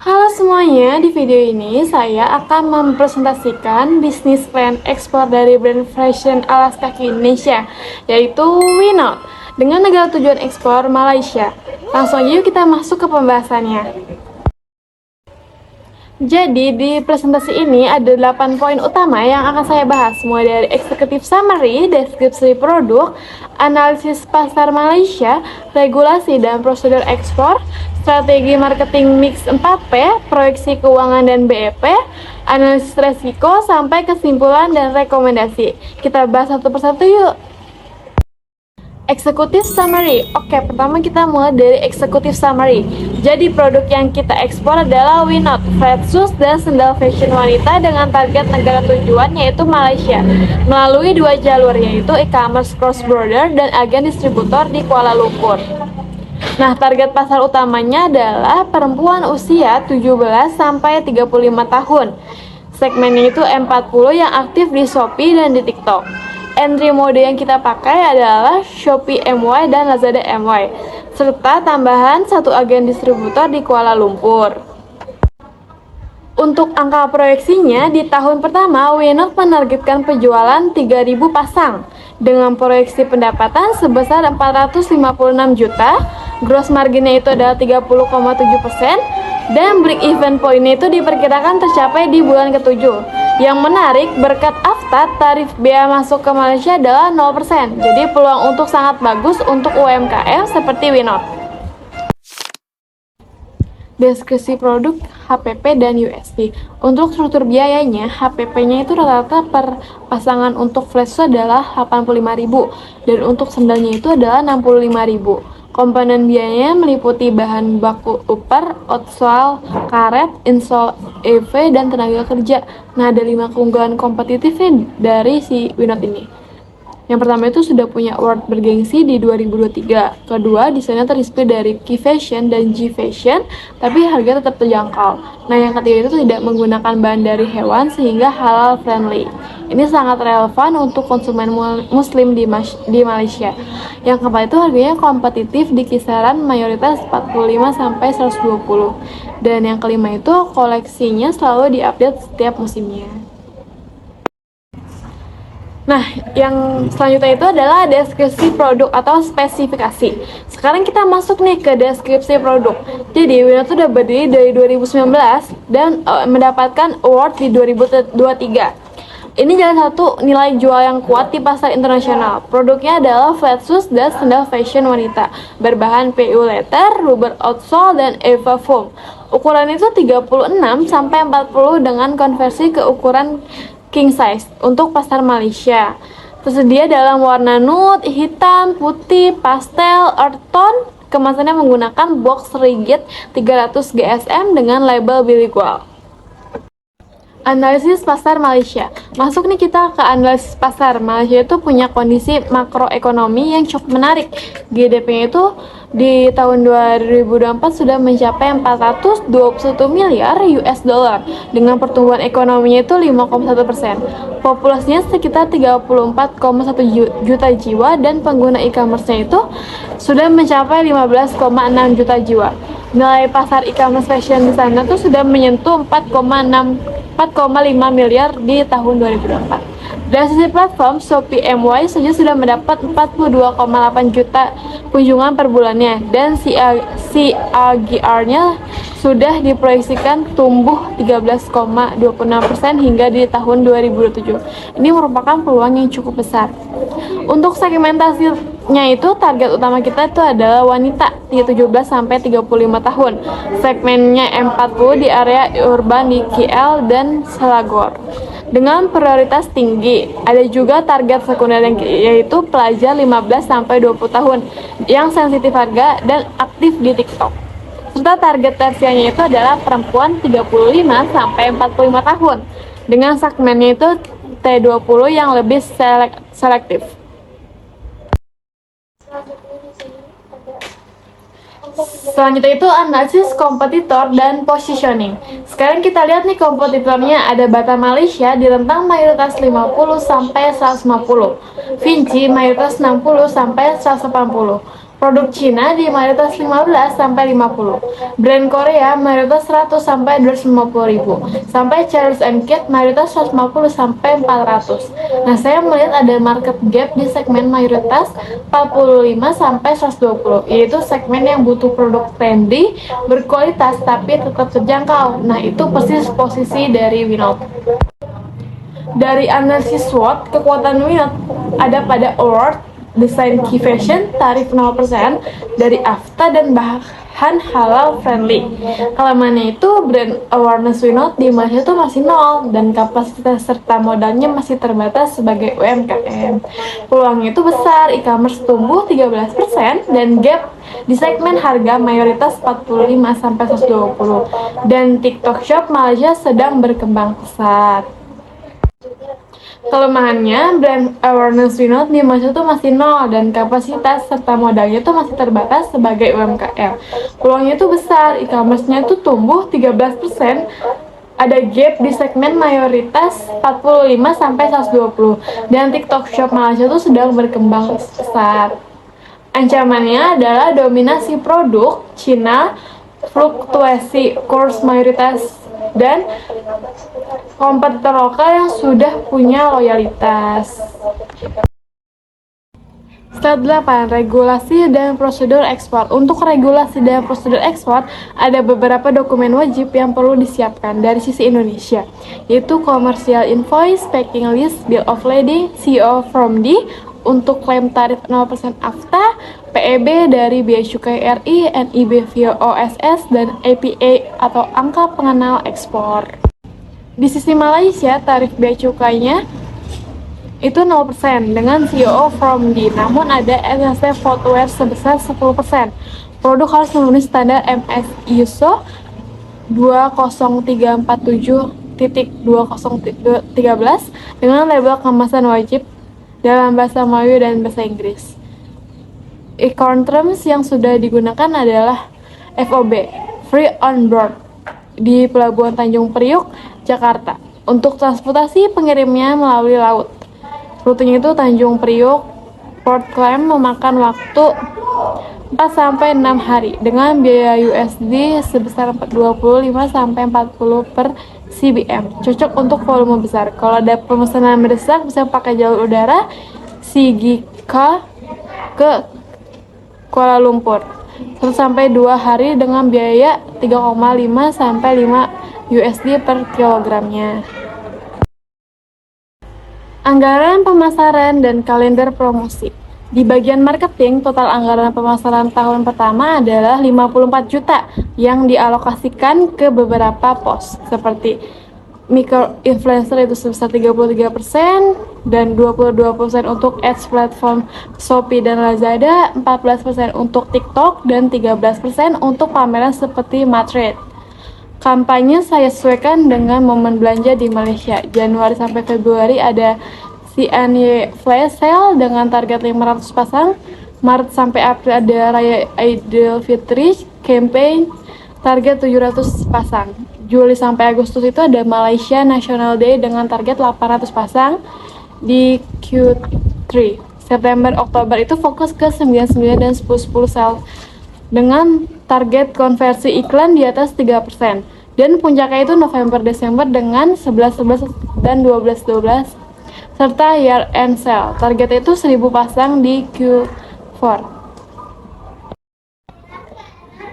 Halo semuanya, di video ini saya akan mempresentasikan bisnis plan ekspor dari brand fashion alas kaki Indonesia, yaitu Winot, dengan negara tujuan ekspor Malaysia. Langsung aja yuk kita masuk ke pembahasannya. Jadi di presentasi ini ada 8 poin utama yang akan saya bahas, mulai dari executive summary, deskripsi produk, analisis pasar Malaysia, regulasi dan prosedur ekspor, strategi marketing mix 4P, proyeksi keuangan dan BEP, analisis resiko, sampai kesimpulan dan rekomendasi. Kita bahas satu persatu yuk. Executive Summary. Oke, pertama kita mulai dari Executive Summary. Jadi produk yang kita ekspor adalah Winot, flat shoes dan sendal fashion wanita dengan target negara tujuan yaitu Malaysia, melalui dua jalur yaitu e-commerce cross border dan agen distributor di Kuala Lumpur. Nah, target pasar utamanya adalah perempuan usia 17 sampai 35 tahun. Segmennya itu M40 yang aktif di Shopee dan di TikTok. Entry mode yang kita pakai adalah Shopee MY dan Lazada MY, serta tambahan satu agen distributor di Kuala Lumpur. Untuk angka proyeksinya, di tahun pertama, Winot menargetkan penjualan 3.000 pasang, dengan proyeksi pendapatan sebesar 456 juta, gross marginnya itu adalah 30,7%, dan break even point-nya itu diperkirakan tercapai di bulan ke-7. Yang menarik, berkat AFTA, tarif bea masuk ke Malaysia adalah 0%, jadi peluang untuk sangat bagus untuk UMKM seperti Winot. Deskripsi produk, HPP, dan USP. Untuk struktur biayanya, HPP-nya itu rata-rata per pasangan untuk flash adalah 85.000 dan untuk sendalnya itu adalah 65.000. Komponen biayanya meliputi bahan baku upper, outsole, karet, insole, EV, dan tenaga kerja. Nah, ada 5 keunggulan kompetitifnya dari si Winot ini. Yang pertama itu sudah punya award bergengsi di 2023. Kedua, desainnya terinspirasi dari Key Fashion dan G Fashion, tapi harga tetap terjangkau. Nah, yang ketiga itu tidak menggunakan bahan dari hewan sehingga halal friendly. Ini sangat relevan untuk konsumen muslim di Malaysia. Yang keempat itu harganya kompetitif di kisaran mayoritas 45 sampai 120. Dan yang kelima itu koleksinya selalu diupdate setiap musimnya. Nah, yang selanjutnya itu adalah deskripsi produk atau spesifikasi. Sekarang kita masuk nih ke deskripsi produk. Jadi, Winot sudah berdiri dari 2019 dan mendapatkan award di 2023. Ini salah satu nilai jual yang kuat di pasar internasional. Produknya adalah flat shoes dan sandal fashion wanita berbahan PU leather, rubber outsole, dan EVA foam. Ukuran itu 36 sampai 40 dengan konversi ke ukuran king size untuk pasar Malaysia. Tersedia dalam warna nude, hitam, putih, pastel, earth tone. Kemasannya menggunakan box rigid 300 GSM dengan label bilingual. Analisis pasar Malaysia. Masuk nih kita ke analisis pasar. Malaysia itu punya kondisi makroekonomi yang cukup menarik. GDP-nya itu di tahun 2024 sudah mencapai 421 miliar US dollar dengan pertumbuhan ekonominya itu 5,1%. Populasinya sekitar 34,1 juta jiwa dan pengguna e-commerce-nya itu sudah mencapai 15,6 juta jiwa. Nilai pasar e-commerce fashion di sana tuh sudah menyentuh 4,5 miliar di tahun 2024. Dari sisi platform, Shopee MY saja sudah mendapat 42,8 juta kunjungan per bulannya dan CAGR-nya sudah diproyeksikan tumbuh 13,26% hingga di tahun 2027. Ini merupakan peluang yang cukup besar. Untuk segmentasinya itu target utama kita itu adalah wanita di 17 sampai 35 tahun. Segmennya M40 di area urban di KL dan Selangor. Dengan prioritas tinggi, ada juga target sekunder yaitu pelajar 15 sampai 20 tahun yang sensitif harga dan aktif di TikTok. Serta target tersianya itu adalah perempuan 35 sampai 45 tahun dengan segmennya itu T20 yang lebih selektif. Selanjutnya itu analisis kompetitor dan positioning. Sekarang kita lihat nih kompetitornya, ada Bata Malaysia di rentang mayoritas 50 sampai 150, Vinci mayoritas 60 sampai 180, Produk Cina di mayoritas 15 sampai 50. Brand Korea mayoritas 100 sampai 250 ribu. Sampai Charles and Kate mayoritas 150 sampai 400. Nah, saya melihat ada market gap di segmen mayoritas 45 sampai 120, yaitu segmen yang butuh produk trendy, berkualitas tapi tetap terjangkau. Nah, itu persis posisi dari Winot. Dari analisis SWOT, kekuatan Winot ada pada award, desain key fashion, tarif 0% dari AFTA dan bahan halal friendly. Kelemahannya itu brand awareness Winot di Malaysia itu masih nol dan kapasitas serta modalnya masih terbatas sebagai UMKM. Peluangnya itu besar, e-commerce tumbuh 13% dan gap di segmen harga mayoritas 45 sampai 120 dan TikTok Shop Malaysia sedang berkembang pesat. Kelemahannya, brand awareness Winot di Malaysia itu masih nol dan kapasitas serta modalnya itu masih terbatas sebagai UMKM. Peluangnya itu besar, e-commerce-nya itu tumbuh 13%, ada gap di segmen mayoritas 45 sampai 120 dan TikTok Shop Malaysia itu sedang berkembang pesat. Ancamannya adalah dominasi produk Cina, fluktuasi kurs mayoritas dan kompetitor lokal yang sudah punya loyalitas. Step 8. Regulasi dan prosedur ekspor. Untuk regulasi dan prosedur ekspor, ada beberapa dokumen wajib yang perlu disiapkan dari sisi Indonesia, yaitu Commercial Invoice, Packing List, Bill of Lading, CO from D, untuk klaim tarif 0% AFTA, PEB dari Bea Cukai RI, NIB via OSS, dan APA atau Angka Pengenal Ekspor. Di sisi Malaysia, tarif bea cukainya itu 0% dengan CO from D, namun ada SST footwear sebesar 10%. Produk harus memenuhi standar MS ISO 20347.2013 dengan label kemasan wajib dalam bahasa Melayu dan bahasa Inggris. E-Corn terms yang sudah digunakan adalah FOB, Free on Board, di Pelabuhan Tanjung Priuk, Jakarta. Untuk transportasi pengirimnya melalui laut. Rutenya itu Tanjung Priuk, Port Clam memakan waktu 4-6 hari dengan biaya USD sebesar 25-40 per CBM. Cocok untuk volume besar. Kalau ada pemesanan mendesak bisa pakai jalur udara Sigika ke Kuala Lumpur 1-2 hari dengan biaya 3,5-5 USD per kilogramnya. Anggaran pemasaran dan kalender promosi. Di bagian marketing, total anggaran pemasaran tahun pertama adalah 54 juta yang dialokasikan ke beberapa pos seperti micro influencer itu sebesar 33% dan 22% untuk ads platform Shopee dan Lazada, 14% untuk TikTok dan 13% untuk pameran seperti Madrid. Kampanye saya sesuaikan dengan momen belanja di Malaysia. Januari sampai Februari ada CNY Flash Sale dengan target 500 pasang. Maret sampai April ada Raya Idul Fitri campaign target 700 pasang. Juli sampai Agustus itu ada Malaysia National Day dengan target 800 pasang di Q3. September Oktober itu fokus ke 99 dan 10-10 sale dengan target konversi iklan di atas 3%. Dan puncaknya itu November-Desember dengan 11-11 dan 12-12 serta year end sale. Targetnya itu 1000 pasang di Q4.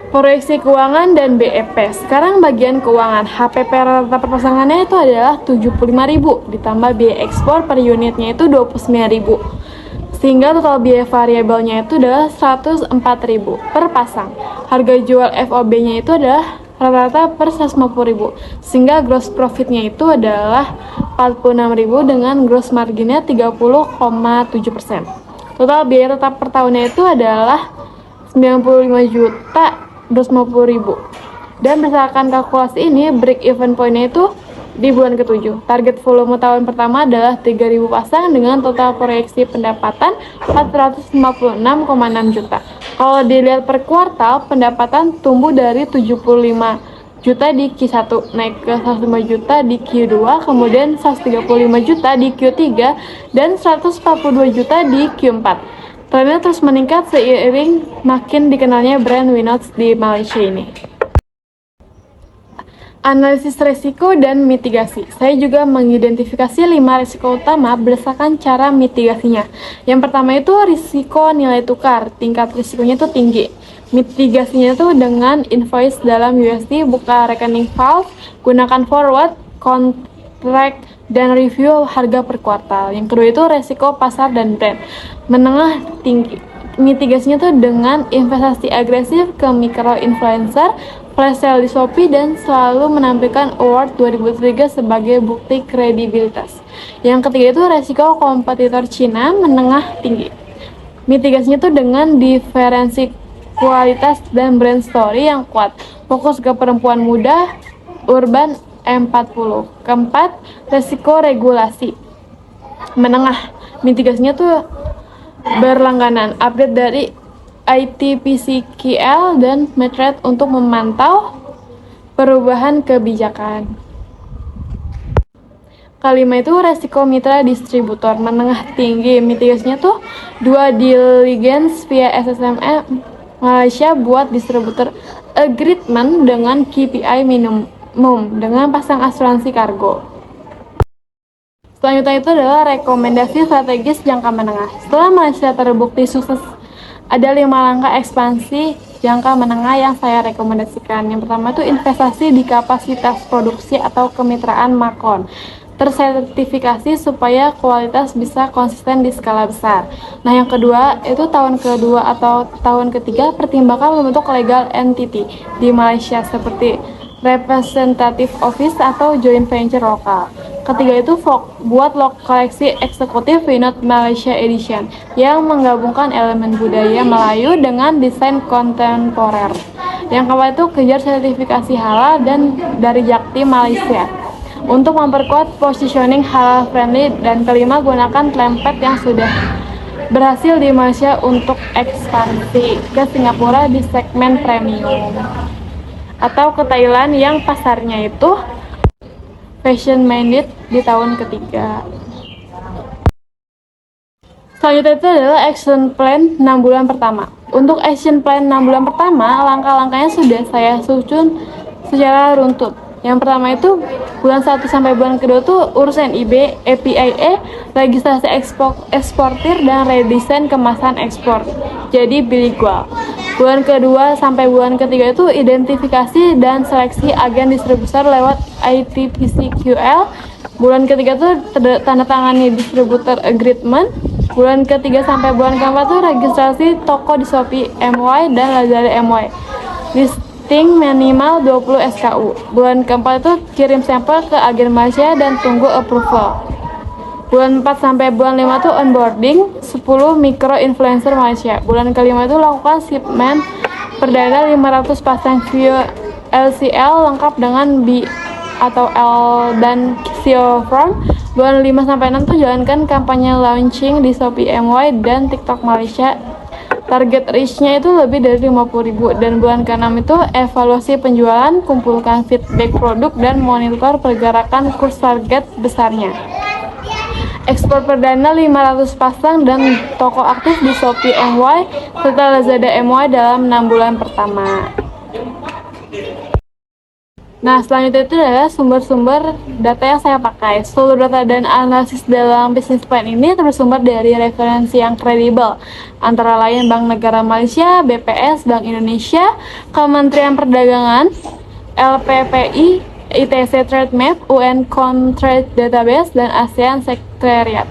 Proyeksi keuangan dan BEP. Sekarang bagian keuangan. HPP rata perpasangannya itu adalah 75.000 ditambah biaya ekspor per unitnya itu 29.000. Sehingga total biaya variabelnya itu adalah 104.000 per pasang. Harga jual FOB-nya itu adalah rata-rata per 150.000. Sehingga gross profit-nya itu adalah 46.000 dengan gross marginnya 30,7%. Total biaya tetap per tahunnya itu adalah 95.250.000. Dan berdasarkan kalkulasi ini, break even point-nya itu di bulan ke-7. Target volume tahun pertama adalah 3.000 pasang dengan total proyeksi pendapatan 456,6 juta. Kalau dilihat per kuartal, pendapatan tumbuh dari 75 juta di Q1 naik ke 105 juta di Q2, kemudian 135 juta di Q3 dan 142 juta di Q4. Trennya terus meningkat seiring makin dikenalnya brand Winots di Malaysia ini. Analisis risiko dan mitigasi. Saya juga mengidentifikasi 5 risiko utama berdasarkan cara mitigasinya. Yang pertama itu risiko nilai tukar, tingkat risikonya itu tinggi. Mitigasinya itu dengan invoice dalam USD, buka rekening valve, gunakan forward, contract, dan review harga per kuartal. Yang kedua itu risiko pasar dan brand. Menengah tinggi. Mitigasinya tuh dengan investasi agresif ke micro influencer, flash sale di Shopee, dan selalu menampilkan award 2003 sebagai bukti kredibilitas. Yang ketiga itu resiko kompetitor Cina menengah tinggi. Mitigasinya tuh dengan diferensi kualitas dan brand story yang kuat. Fokus ke perempuan muda, urban, M40. Keempat, resiko regulasi menengah. Mitigasinya tuh berlangganan, update dari ITPCKL dan Metrate untuk memantau perubahan kebijakan. Kelima itu resiko mitra distributor menengah tinggi. Mitigasinya tuh dua diligence via SSMM Malaysia buat distributor agreement dengan KPI minimum dengan pasang asuransi kargo. Selanjutnya itu adalah rekomendasi strategis jangka menengah. Setelah Malaysia terbukti sukses, ada 5 langkah ekspansi jangka menengah yang saya rekomendasikan. Yang pertama itu investasi di kapasitas produksi atau kemitraan Makon, tersertifikasi supaya kualitas bisa konsisten di skala besar. Nah, yang kedua itu tahun kedua atau tahun ketiga pertimbangkan membentuk legal entity di Malaysia seperti representative office atau joint venture lokal. Ketiga itu buat koleksi eksekutif Winot Malaysia Edition yang menggabungkan elemen budaya Melayu dengan desain kontemporer. Yang keempat itu kejar sertifikasi halal dan dari Jakti Malaysia untuk memperkuat positioning halal friendly. Dan kelima, gunakan template yang sudah berhasil di Malaysia untuk ekspansi ke Singapura di segmen premium atau ke Thailand yang pasarnya itu fashion minded di tahun ketiga. Selanjutnya itu adalah action plan 6 bulan pertama. Untuk action plan 6 bulan pertama, langkah-langkahnya sudah saya susun secara runtut. Yang pertama itu bulan 1 sampai bulan kedua tuh urus NIB, APIA, registrasi eksportir, dan redesign kemasan ekspor. Jadi bilingual. Bulan kedua sampai bulan ketiga itu identifikasi dan seleksi agen distributor lewat ITPCQL. Bulan ketiga tuh tanda tangani distributor agreement. Bulan ketiga sampai bulan keempat tuh registrasi toko di Shopee MY dan Lazada MY. Listing minimal 20 SKU. Bulan keempat itu kirim sampel ke agen Malaysia dan tunggu approval. Bulan 4 sampai bulan 5 tuh onboarding 10 mikro influencer Malaysia. Bulan kelima itu lakukan shipment perdana 500 pasang via LCL lengkap dengan B atau L dan CEO form. Bulan 5 sampai 6 tuh jalankan kampanye launching di Shopee MY dan TikTok Malaysia. Target reach-nya itu lebih dari 50.000. Dan bulan ke-6 itu evaluasi penjualan, kumpulkan feedback produk, dan monitor pergerakan kurs target besarnya. Ekspor perdana 500 pasang dan toko aktif di Shopee MY serta Lazada MY dalam 6 bulan pertama. Nah, selanjutnya itu adalah sumber-sumber data yang saya pakai. Seluruh data dan analisis dalam bisnis plan ini bersumber dari referensi yang kredibel, antara lain Bank Negara Malaysia, BPS, Bank Indonesia, Kementerian Perdagangan, LPPI, ITC Trade Map, UN Trade Database, dan ASEAN Secretariat.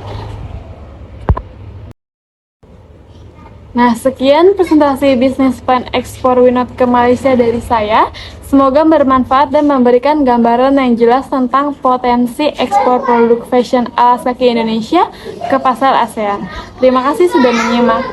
Nah, sekian presentasi bisnis plan ekspor Winot ke Malaysia dari saya. Semoga bermanfaat dan memberikan gambaran yang jelas tentang potensi ekspor produk fashion alas kaki Indonesia ke pasar ASEAN. Terima kasih sudah menyimak.